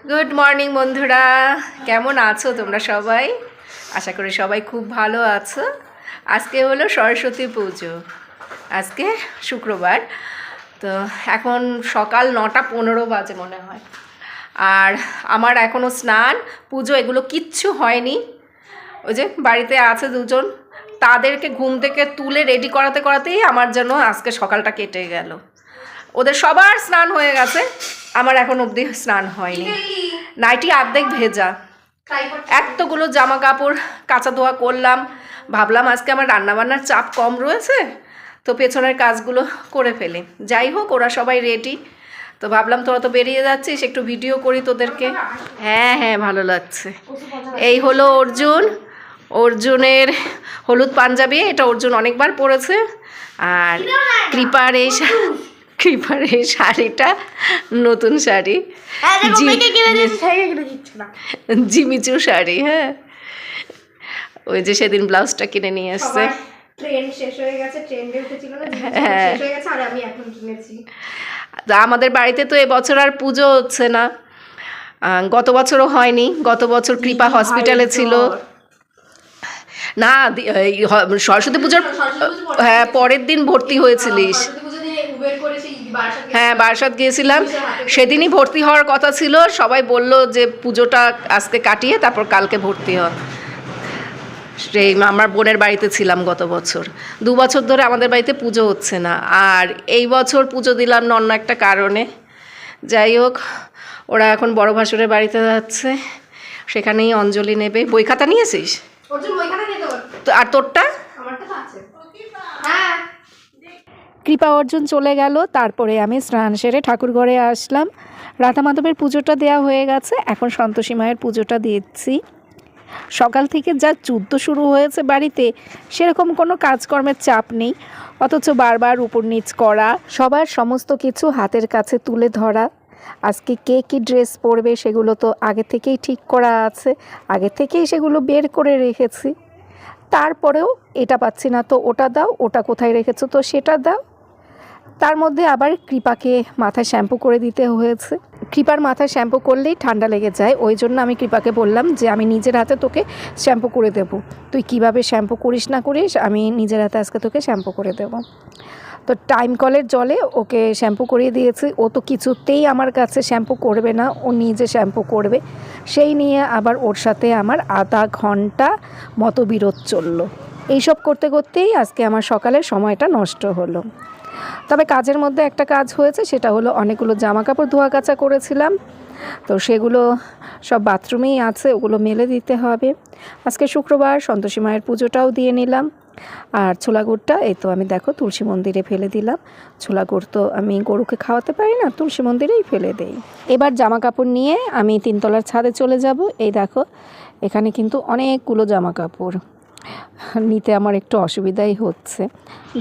Good morning বন্ধুরা, কেমন আছো তোমরা সবাই? আশা করি সবাই খুব ভালো আছো। আজকে হলো সরস্বতী পুজো, আজকে শুক্রবার। তো এখন সকাল 9:15 বাজে মনে হয়। আর আমার এখনও স্নান পুজো এগুলো কিচ্ছু হয়নি। ওই যে বাড়িতে আছে দুজন, তাদেরকে ঘুম থেকে তুলে রেডি করাতে করাতেই আমার যেন আজকে সকালটা কেটে গেল। ওদের সবার স্নান হয়ে গেছে, আমার এখন অবধি স্নান হয়নি। নাইটি অর্ধেক ভেজা, এতগুলো জামা কাপড় কাচা ধোয়া করলাম। ভাবলাম আজকে আমার রান্নাবান্নার চাপ কম রয়েছে, তো পেছনের কাজগুলো করে ফেলি। যাই হোক, ওরা সবাই রেডি, তো ভাবলাম তোরা তো বেরিয়ে যাচ্ছিস, একটু ভিডিও করি তোদেরকে। হ্যাঁ হ্যাঁ, ভালো লাগছে। এই হলো অর্জুনের হলুদ পাঞ্জাবি, এটা অর্জুন অনেকবার পরেছে। আর কৃপার এই শাড়িটা নতুন শাড়ি, জিমিচু শাড়ি। হ্যাঁ, ওই যে সেদিন ব্লাউজটা কিনে নিয়ে এসছে। ট্রেন শেষ হয়ে গেছে, ট্রেন্ডে উঠেছিল না, শেষ হয়ে গেছে আর আমি এখন কিনেছি। আমাদের বাড়িতে তো এবছর আর পুজো হচ্ছে না, গত বছরও হয়নি। গত বছর কৃপা হসপিটালে ছিল না। সরস্বতী পুজোর হ্যাঁ পরের দিন ভর্তি হয়েছিলিস। হ্যাঁ, বারাসাত গিয়েছিলাম, সেদিনই ভর্তি হওয়ার কথা ছিল। সবাই বলল যে পুজোটা আজকে কাটিয়ে তারপর কালকে ভর্তি হ। সেই আমার বোনের বাড়িতে ছিলাম গত বছর। 2 বছর ধরে আমাদের বাড়িতে পুজো হচ্ছে না, আর এই বছর পুজো দিলাম না অন্য একটা কারণে। যাই হোক, ওরা এখন বড় ভাসুরের বাড়িতে যাচ্ছে, সেখানেই অঞ্জলি নেবে। বই খাতা নিয়েছিস? আর তোরটা? কৃপা অর্জুন চলে গেল, তারপরে আমি স্নান সেরে ঠাকুর ঘরে আসলাম। রাধা মাধবের পুজোটা দেওয়া হয়ে গেছে, এখন সন্তোষী মায়ের পুজোটা দিচ্ছি। সকাল থেকে যা যুদ্ধ শুরু হয়েছে বাড়িতে, সেরকম কোনো কাজকর্মের চাপ নেই, অথচ বারবার উপর নিচ করা, সবার সমস্ত কিছু হাতের কাছে তুলে ধরা। আজকে কে কী ড্রেস পরবে সেগুলো তো আগে থেকেই ঠিক করা আছে, আগে থেকেই সেগুলো বের করে রেখেছি। তারপরেও এটা পাচ্ছি না তো ওটা দাও, ওটা কোথায় রেখেছো তো সেটা দাও। তার মধ্যে আবার কৃপাকে মাথায় শ্যাম্পু করে দিতে হয়েছে। কৃপার মাথায় শ্যাম্পু করলেই ঠান্ডা লেগে যায়, ওই জন্য আমি কৃপাকে বললাম যে আমি নিজের হাতে তোকে শ্যাম্পু করে দেবো, তুই কিভাবে শ্যাম্পু করিস না করিস, আমি নিজের হাতে আজকে তোকে শ্যাম্পু করে দেবো। তো টাইম কলের জলে ওকে শ্যাম্পু করিয়ে দিয়েছি। ও তো কিছুতেই আমার কাছে শ্যাম্পু করবে না, ও নিজে শ্যাম্পু করবে। সেই নিয়ে আবার ওর সাথে আমার আধা ঘন্টা মতো বিরোধ চললো। এইসব করতে করতেই আজকে আমার সকালের সময়টা নষ্ট হলো। তবে কাজের মধ্যে একটা কাজ হয়েছে, সেটা হলো অনেকগুলো জামা কাপড় ধোয়া কাচা করেছিলাম, তো সেগুলো সব বাথরুমেই আছে, ওগুলো মেলে দিতে হবে। আজকে শুক্রবার, সন্তোষী মায়ের পুজোটাও দিয়ে নিলাম। আর ছোলা গুড়টা এই তো আমি দেখো তুলসী মন্দিরে ফেলে দিলাম। ছোলা গুড় তো আমি গরুকে খাওয়াতে পারি না, তুলসী মন্দিরেই ফেলে দেই। এবার জামা কাপড় নিয়ে আমি 3 তলার ছাদে চলে যাব। এই দেখো, এখানে কিন্তু অনেকগুলো জামা কাপড়, নিতে আমার একটু অসুবিধাই হচ্ছে।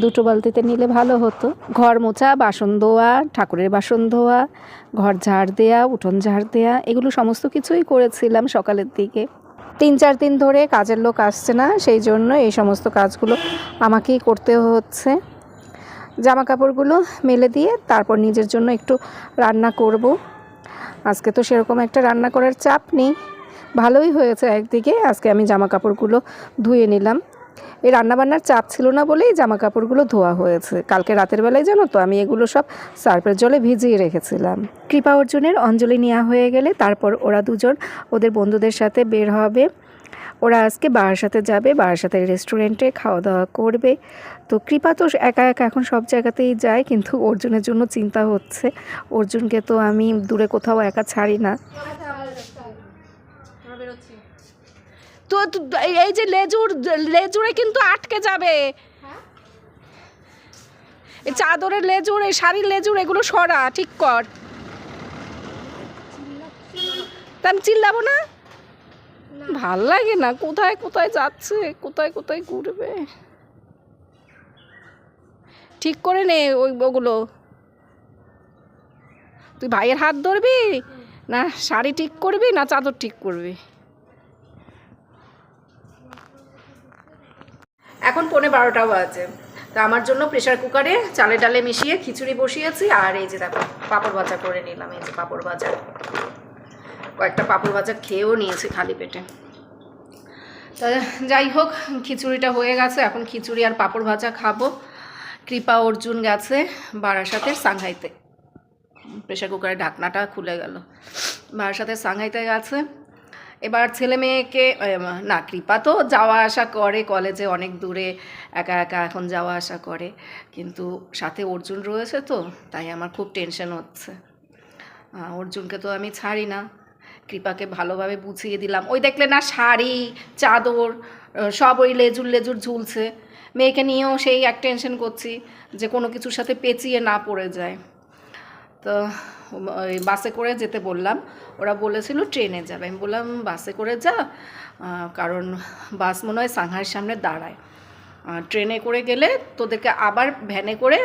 2 বালতিতে নিলে ভালো হতো। ঘর মোছা, বাসন ধোয়া, ঠাকুরের বাসন ধোয়া, ঘর ঝাড় দেয়া, উঠোন ঝাড় দেয়া, এগুলো সমস্ত কিছুই করেছিলাম সকালের দিকে। 3-4 দিন ধরে কাজের লোক আসছে না, সেই জন্য এই সমস্ত কাজগুলো আমাকেই করতে হচ্ছে। জামা কাপড়গুলো মেলে দিয়ে তারপর নিজের জন্য একটু রান্না করব। আজকে তো সেরকম একটা রান্না করার চাপ নেই, ভালোই হয়েছে। একদিকে আজকে আমি জামা কাপড়গুলো ধুয়ে নিলাম, এই রান্নাবান্নার চাপ ছিল না বলেই জামা কাপড়গুলো ধোয়া হয়েছে। কালকে রাতের বেলায় জানো তো আমি এগুলো সব সার্ফের জলে ভিজিয়ে রেখেছিলাম। কৃপা অর্জুনের অঞ্জলি নেওয়া হয়ে গেলে তারপর ওরা দুজন ওদের বন্ধুদের সাথে বের হবে। ওরা আজকে বারাসাতে যাবে, বারাসাতের রেস্টুরেন্টে খাওয়া দাওয়া করবে। তো কৃপা তো একা একা এখন সব জায়গাতেই যায়, কিন্তু অর্জুনের জন্য চিন্তা হচ্ছে। অর্জুনকে তো আমি দূরে কোথাও একা ছাড়ি না। তো এই যে লেজুরে কিন্তু আটকে যাবে, এই চাদরের লেজুর, এই শাড়ির লেজুর, এগুলো সরা ঠিক কর। তা আমি চিল্লাবো না, ভাল লাগে না। কোথায় কোথায় যাচ্ছে, কোথায় কোথায় ঘুরবে, ঠিক করে নে ওগুলো। তুই ভাইয়ের হাত ধরবি না শাড়ি ঠিক করবি না চাদর ঠিক করবি? এখন 11:15 বাজে। তো আমার জন্য প্রেসার কুকারে চালে ডালে মিশিয়ে খিচুড়ি বসিয়েছি, আর এই যে দেখো পাঁপড় ভাজা করে নিলাম। এই যে পাঁপড় ভাজা, কয়েকটা পাঁপড় ভাজা খেয়েও নিয়েছি খালি পেটে। তা যাই হোক, খিচুড়িটা হয়ে গেছে, এখন খিচুড়ি আর পাঁপড় ভাজা খাবো। কৃপা অর্জুন গেছে বারাসাতের সাংহাইতে, প্রেশার কুকারের ঢাকনাটা খুলে গেল, বারাসাতের সাংহাইতে গেছে। এবার ছেলে মেয়েকে না, কৃপা তো যাওয়া আসা করে কলেজে, অনেক দূরে একা একা এখন যাওয়া আসা করে, কিন্তু সাথে অর্জুন রয়েছে তো, তাই আমার খুব টেনশন হচ্ছে। অর্জুনকে তো আমি ছাড়ি না, কৃপাকে ভালোভাবে বুঝিয়ে দিলাম। ওই দেখলে না শাড়ি চাদর সব ওই লেজুর লেজুর ঝুলছে, মেয়েকে নিয়েও সেই এক টেনশন করছি যে কোনো কিছুর সাথে পেঁচিয়ে না পড়ে যায়। তো ওই বাসে করে যেতে বললাম, ওরা বলেছিল ট্রেনে যাবে, আমি বললাম বাসে করে যা, কারণ বাস মনে হয় সাংহাইয়ের সামনে দাঁড়ায়, ট্রেনে করে গেলে তোদেরকে আবার ভ্যানে করে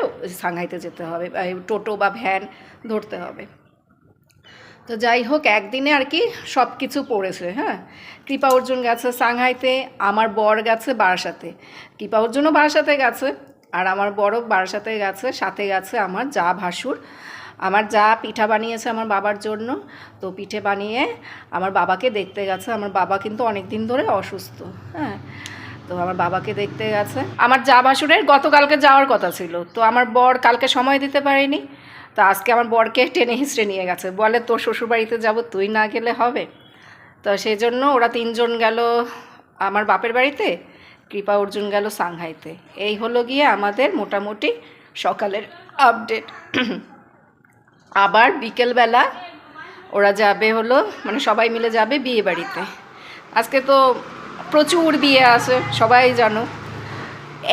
সাংহাইতে যেতে হবে, টোটো বা ভ্যান ধরতে হবে। তো যাই হোক, একদিনে আর কি সব কিছু পড়েছে। হ্যাঁ, কৃপা অর্জুন গেছে সাংহাইতে, আমার বর গেছে বারাসাতে, কৃপা অর্জুনও বারাসাতে গেছে, আর আমার বড় বারাসাতে গেছে, সাথে গেছে আমার যা ভাসুর। আমার যা পিঠা বানিয়েছে আমার বাবার জন্য, তো পিঠে বানিয়ে আমার বাবাকে দেখতে গেছে। আমার বাবা কিন্তু অনেক দিন ধরে অসুস্থ। হ্যাঁ, তো আমার বাবাকে দেখতে গেছে। আমার যা ভাসুরের গতকালকে যাওয়ার কথা ছিল, তো আমার বর কালকে সময় দিতে পারেনি, তো আজকে আমার বরকে টেনে হিঁচড়ে নিয়ে গেছে, বলে তোর শ্বশুরবাড়িতে যাব, তুই না গেলে হবে। তো সেই জন্য ওরা তিনজন গেল আমার বাপের বাড়িতে, কৃপা অর্জুন গেল সাংহাইতে। এই হলো গিয়ে আমাদের মোটামুটি সকালের আপডেট। আবার বিকেলবেলা ওরা যাবে হলো, মানে সবাই মিলে যাবে বিয়ে বাড়িতে। আজকে তো প্রচুর বিয়ে আছে, সবাই জানো।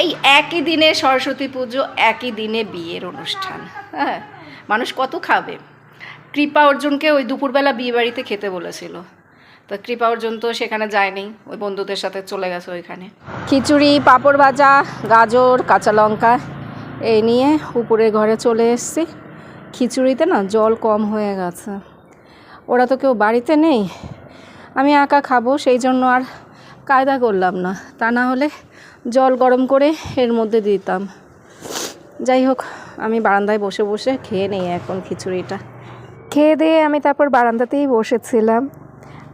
এই একই দিনে সরস্বতী পুজো, একই দিনে বিয়ের অনুষ্ঠান। হ্যাঁ, মানুষ কত খাবে। কৃপা অর্জুনকে ওই দুপুরবেলা বিয়ে বাড়িতে খেতে বলেছিল, তো কৃপা অর্জুন তো সেখানে যায়নি, ওই বন্ধুদের সাথে চলে গেছে ওইখানে। খিচুড়ি, পাঁপড় ভাজা, গাজর, কাঁচা লঙ্কা এই নিয়ে উপরের ঘরে চলে এসেছি। খিচুড়িতে না জল কম হয়ে গেছে, ওরা তো কেউ বাড়িতে নেই, আমি একা খাবো, সেই জন্য আর কায়দা করলাম না, তা না হলে জল গরম করে এর মধ্যে দিতাম। যাই হোক, আমি বারান্দায় বসে বসে খেয়ে নেই এখন খিচুড়িটা। খেয়ে দিয়ে আমি তারপর বারান্দাতেই বসেছিলাম,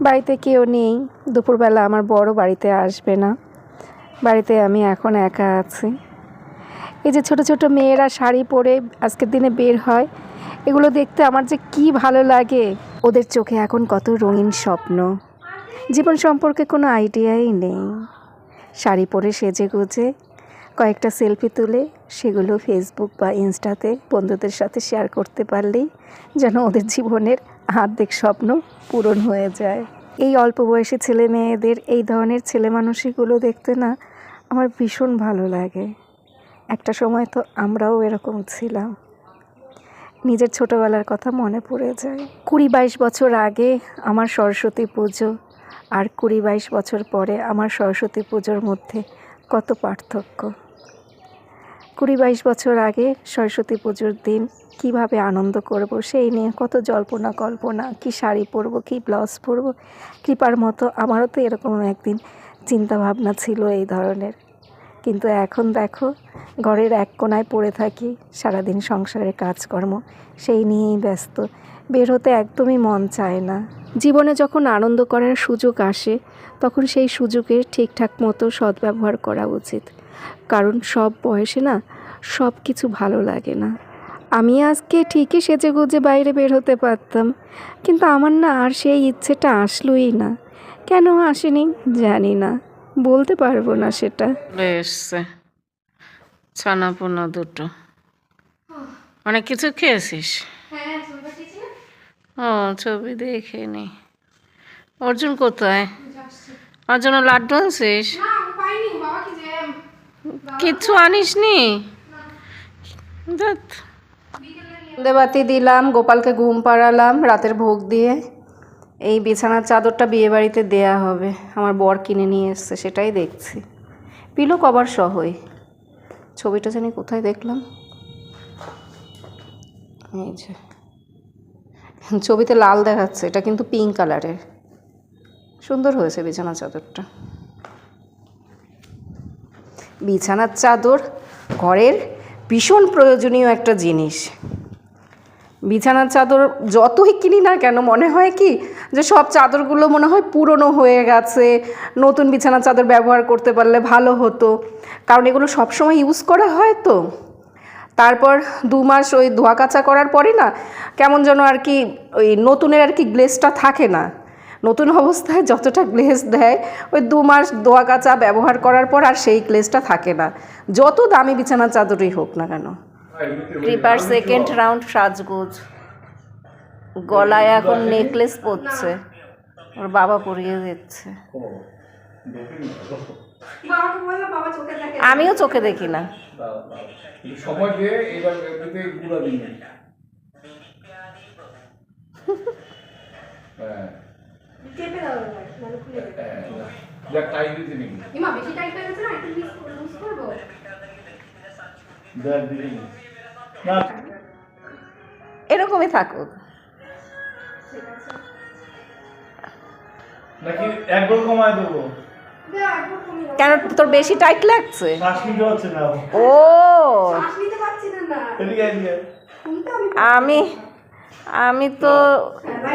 বাড়িতে কেউ নেই, দুপুরবেলা আমার বড় বাড়িতে আসবে না, বাড়িতে আমি এখন একা আছি। এই যে ছোট ছোট মেয়েরা শাড়ি পরে আজকের দিনে বের হয়, এগুলো দেখতে আমার যে কি ভালো লাগে। ওদের চোখে এখন কত রঙিন স্বপ্ন, জীবন সম্পর্কে কোনো আইডিয়াই নেই। শাড়ি পরে সেজে গুজে কয়েকটা সেলফি তুলে সেগুলো ফেসবুক বা ইনস্টাতে বন্ধুদের সাথে শেয়ার করতে পারলেই যেন ওদের জীবনের অর্ধেক স্বপ্ন পূরণ হয়ে যায়। এই অল্প বয়সী ছেলে মেয়েদের এই ধরনের ছেলে মানুষগুলো দেখতে না আমার ভীষণ ভালো লাগে। একটা সময় তো আমরাও এরকম ছিলাম, নিজের ছোটোবেলার কথা মনে পড়ে যায়। 20-22 বছর আগে আমার সরস্বতী পুজো আর 20-22 বছর পরে আমার সরস্বতী পুজোর মধ্যে কত পার্থক্য। 20-22 বছর আগে সরস্বতী পুজোর দিন কিভাবে আনন্দ করব সেই নিয়ে কত জল্পনা কল্পনা, কি শাড়ি পরবো, কি ব্লাউজ পরবো। কৃপার মতো আমারও তো এরকম একদিন চিন্তা ভাবনা ছিল এই ধরনের, কিন্তু এখন দেখো ঘরের এক কোণায় পড়ে থাকি, সারাদিন সংসারের কাজকর্ম সেই নিয়েই ব্যস্ত, বের হতে একদমই মন চায় না। জীবনে যখন আনন্দ করার সুযোগ আসে তখন সেই সুযোগের ঠিকঠাক মতো সদ্ব্যবহার করা উচিত, কারণ সব বয়সে না সব কিছু ভালো লাগে না। আমি আজকে ঠিকই সেজে গুজে বাইরে বের হতে পারতাম, কিন্তু আমার না আর সেই ইচ্ছেটা আসলোই না। কেন আসেনি জানি না, বলতে পারবো না সেটা। এসছে ছানা পোনা দুটো, অনেক কিছু খেয়েছিস? ও ছবি দেখে নি। অর্জুন কোথায়? ওর জন্য লাড্ডু আনছিস? কিচ্ছু আনিস নি? বাতি দিলাম, গোপালকে ঘুম পাড়ালাম রাতের ভোগ দিয়ে। এই বিছানার চাদরটা বিয়ে বাড়িতে দেয়া হবে, আমার বর কিনে নিয়ে এসছে, সেটাই দেখছি, পিলো কভার সহই। ছবিটা জানি কোথায় দেখলাম, এই যে ছবিতে লাল দেখাচ্ছে, এটা কিন্তু পিঙ্ক কালারের, সুন্দর হয়েছে বিছানার চাদরটা। বিছানার চাদর ঘরের ভীষণ প্রয়োজনীয় একটা জিনিস, বিছানার চাদর যতই কিনি না কেন মনে হয় কি যে সব চাদরগুলো মনে হয় পুরনো হয়ে গেছে, নতুন বিছানার চাদর ব্যবহার করতে পারলে ভালো হতো, কারণ এগুলো সবসময় ইউজ করা হয় তো। তারপর 2 মাস ওই ধোয়া কাচা করার পরে না কেমন যেন আর কি ওই নতুনের আর কি গ্লেজটা থাকে না, নতুন অবস্থায় যতটা গ্লেজ দেয় ওই 2 মাস ধোয়া কাচা ব্যবহার করার পর আর সেই গ্লেজটা থাকে না, যত দামি বিছানার চাদরই হোক না কেন। কৃপার সেকেন্ড রাউন্ড সাজগোজ, গলায় এখন নেকলেস পরছে, ওর বাবা পরিয়ে দিচ্ছে। বাবাকে বললাম বাবা চোখে দেখে। আমিও চোখে দেখি না। সময় দিয়ে এবার এমনিতে গুঁড়া দিন। হ্যাঁ চেপে দাও মানে খুলে দেবে। যা টাইট দিতে নেই। ইমা বেশি টাইট হয়ে গেছে না, একটু লুজ করব। যা দিদি না এরকমই থাকুক। নাকি একবার কমায় দেবো? কেন তোর বেশি টাইট লাগছে? শ্বাস নিতে পারছে না। ও শ্বাস নিতে পারছি না। এদিকে এদিকে। আমি তো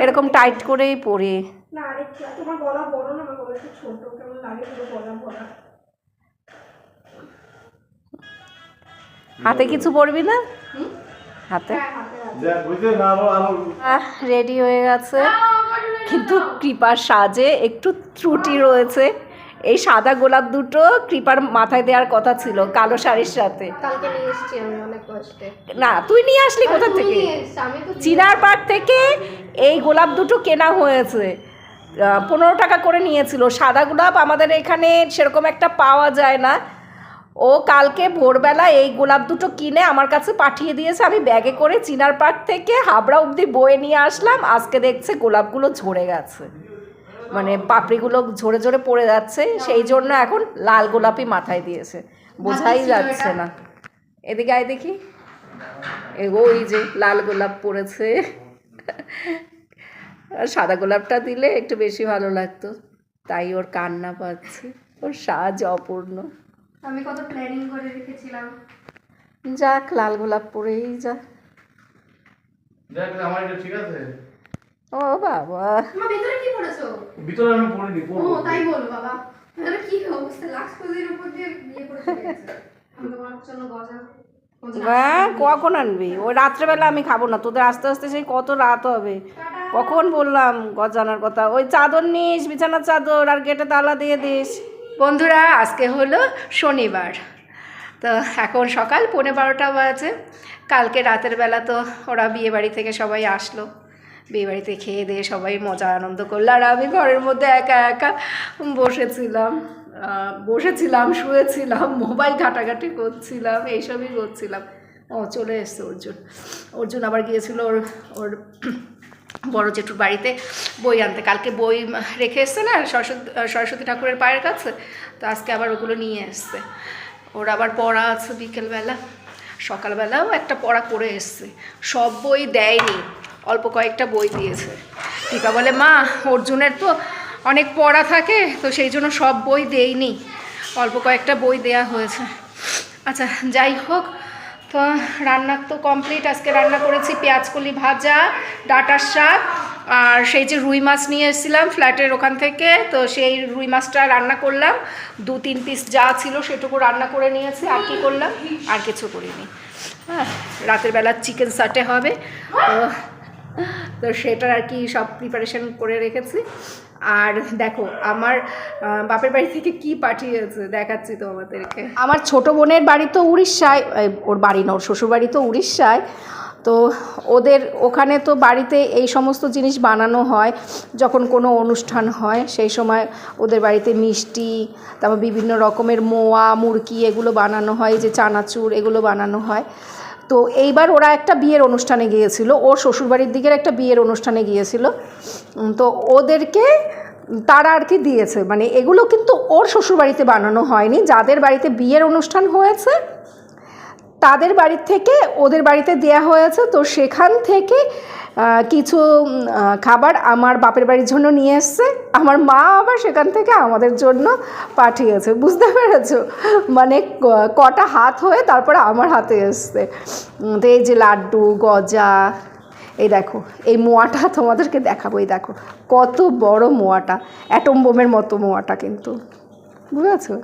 এরকম টাইট করেই পরি। না আরেকটু, তোমার গলা বড় না, আমার গলা একটু ছোট, কেমন লাগে পুরো গলা ভরা। হাতে কিছু পরবি না? হাতে হ্যাঁ হাতে আছে। যা বুঝতে না আরো রেডি হয়ে গেছে, কিন্তু কৃপার সাজে একটু ত্রুটি রয়েছে। এই সাদা গোলাপ দুটো কৃপার মাথায় দেওয়ার কথা ছিল কালো শাড়ির সাথে। কালকে নিয়ে এসেছি আমি অনেক কষ্টে। না তুই নিয়ে আসলি কোথা থেকে? আমি তো চিনার পাড় থেকে এই গোলাপ দুটো কেনা হয়েছে, 15 টাকা করে নিয়েছিল। সাদা গোলাপ আমাদের এখানে সেরকম একটা পাওয়া যায় না। ও কালকে ভোরবেলা এই গোলাপ দুটো কিনে আমার কাছে পাঠিয়ে দিয়েছে, আমি ব্যাগে করে চিনার পাড় থেকে হাবড়া অবধি বয়ে নিয়ে আসলাম। আজকে দেখছে গোলাপগুলো ঝরে গেছে, মানে পাপড়িগুলো ঝরে ঝরে পড়ে যাচ্ছে, সেই জন্য এখন লাল গোলাপই মাথায় দিয়েছে, বোঝাই যাচ্ছে না। এদিকে আয় দেখি, ওই যে লাল গোলাপ পড়েছে। আর সাদা গোলাপটা দিলে একটু বেশি ভালো লাগতো, তাই ওর কান্না পাচ্ছে। ওর সাজ অপূর্ণ। আমি কত প্ল্যানিং করে রেখেছিলাম। যাক, লাল গোলাপ পরেই যা। দেখ আমার এটা ঠিক আছে। ও বাবা, তোমার ভিতরে কি পড়েছো? ভিতরে আমি পড়িনি, ও পড়বো। তাই বলো বাবা, তাহলে কি অবস্থা? লাক্স কোজের উপর দিয়ে বিয়ে করে চলে গেছে। আমি তোমার জন্য গজা হ্যাঁ কখন আনবি? ওই রাত্রেবেলা আমি খাবো না, তোদের আস্তে আস্তে সেই কত রাত হবে। কখন বললাম গজানোর কথা? ওই চাদর নিস, বিছানার চাদর, আর গেটে তালা দিয়ে দিস। বন্ধুরা, আজকে হলো শনিবার, তো এখন সকাল 12:15 বাজে। কালকে রাতের বেলা তো ওরা বিয়েবাড়ি থেকে সবাই আসলো, বিয়েবাড়িতে খেয়ে দিয়ে সবাই মজা আনন্দ করলো, আর আমি ঘরের মধ্যে একা একা বসেছিলাম, শুয়েছিলাম, মোবাইল ঘাটাঘাটি করছিলাম, এইসবই করছিলাম। ও চলে এসছে অর্জুন আবার গিয়েছিল ওর বড় জেঠুর বাড়িতে বই আনতে। কালকে বই রেখে এসছে না সরস্বতী ঠাকুরের পায়ের কাছে, তো আজকে আবার ওগুলো নিয়ে এসছে। ওর আবার পড়া আছে বিকেলবেলা, সকালবেলাও একটা পড়া করে এসছে। সব বই দেয়নি, অল্প কয়েকটা বই দিয়েছে। টিকা বলে, মা অর্জুনের তো অনেক পড়া থাকে, তো সেই জন্য সব বই দেয়নি, অল্প কয়েকটা বই দেয়া হয়েছে। আচ্ছা যাই হোক, তো রান্না তো কমপ্লিট। আজকে রান্না করেছি পেঁয়াজকলি ভাজা, ডাঁটার শাক, আর সেই যে রুই মাছ নিয়ে এসেছিলাম ফ্ল্যাটের ওখান থেকে, তো সেই রুই মাছটা রান্না করলাম। 2-3 পিস যা ছিল সেটুকু রান্না করে নিয়েছি। আর কি করলাম? আর কিছু করিনি। হ্যাঁ, রাতের বেলা চিকেন সাটে হবে, তো সেটার আর কি সব প্রিপারেশন করে রেখেছি। আর দেখো আমার বাপের বাড়ি থেকে কি পাঠিয়েছে, দেখাচ্ছি তো আমাদেরকে। আমার ছোট বোনের বাড়ি তো উড়িষ্যায়, ওর বাড়ি না, ওর শ্বশুরবাড়ি তো উড়িষ্যায়। তো ওদের ওখানে তো বাড়িতে এই সমস্ত জিনিস বানানো হয়, যখন কোনো অনুষ্ঠান হয় সেই সময় ওদের বাড়িতে মিষ্টি, তারপর বিভিন্ন রকমের মোয়া, মুরকি এগুলো বানানো হয়, যে চানাচুর এগুলো বানানো হয়। তো এইবার ওরা একটা বিয়ের অনুষ্ঠানে গিয়েছিল, ওর শ্বশুরবাড়ির দিকের একটা বিয়ের অনুষ্ঠানে গিয়েছিল, তো ওদেরকে তারা আর কি দিয়েছে। মানে এগুলো কিন্তু ওর শ্বশুরবাড়িতে বানানো হয়নি, যাদের বাড়িতে বিয়ের অনুষ্ঠান হয়েছে তাদের বাড়ির থেকে ওদের বাড়িতে দেয়া হয়েছে। তো সেখান থেকে কিছু খাবার আমার বাপের বাড়ির জন্য নিয়ে এসছে, আমার মা আবার সেখান থেকে আমাদের জন্য পাঠিয়েছে। বুঝতে পেরেছো? মানে কটা হাত হয়ে তারপরে আমার হাতে এসছে। তো এই যে লাড্ডু, গজা, এই দেখো এই মোয়াটা তোমাদেরকে দেখাবো, এই দেখো কত বড় মোয়াটা, অ্যাটম বোমের মতো মোয়াটা কিন্তু, বুঝেছো?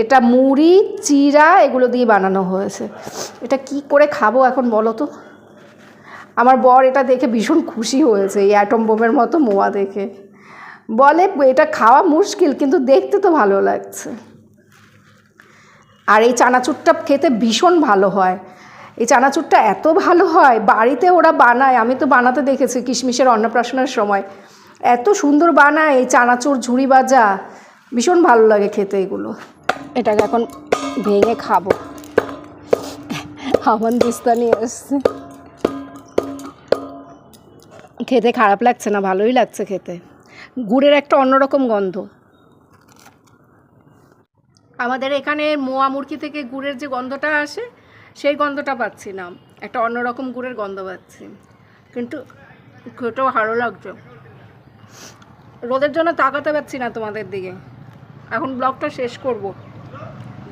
এটা মুড়ি চিড়া এগুলো দিয়ে বানানো হয়েছে। এটা কি করে খাবো এখন বলো তো? আমার বর এটা দেখে ভীষণ খুশি হয়েছে, এই অ্যাটম বোমের মতো মোয়া দেখে, বলে এটা খাওয়া মুশকিল কিন্তু দেখতে তো ভালো লাগছে। আর এই চানাচুরটা খেতে ভীষণ ভালো হয়, এই চানাচুরটা এত ভালো হয়, বাড়িতে ওরা বানায়, আমি তো বানাতে দেখেছি কিশমিশের অন্নপ্রাশনের সময়, এত সুন্দর বানায় এই চানাচুর ঝুড়ি ভাজা, ভীষণ ভালো লাগে খেতে এগুলো। এটাকে এখন ভেঙে খাবো। হামান দিস্তা নিয়ে এসছে, খেতে খারাপ লাগছে না, ভালোই লাগছে খেতে, গুড়ের একটা অন্যরকম গন্ধ। আমাদের এখানে মোয়া মুরগি থেকে গুড়ের যে গন্ধটা আসে সেই গন্ধটা পাচ্ছি না, একটা অন্যরকম গুড়ের গন্ধ পাচ্ছি, কিন্তু খেতেও ভালো লাগছে। রোদের জন্য তাকাতে পারছি না তোমাদের দিকে, এখন ব্লগটা শেষ করব।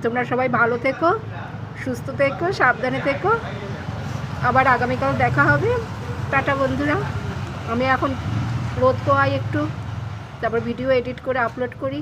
তোমরা সবাই ভালো থেকো, সুস্থ থেকো, সাবধানে থেকো, আবার আগামীকাল দেখা হবে। টাটা বন্ধুরা। আমি এখন রোদ পোহাই একটু, তারপর ভিডিও এডিট করে আপলোড করি।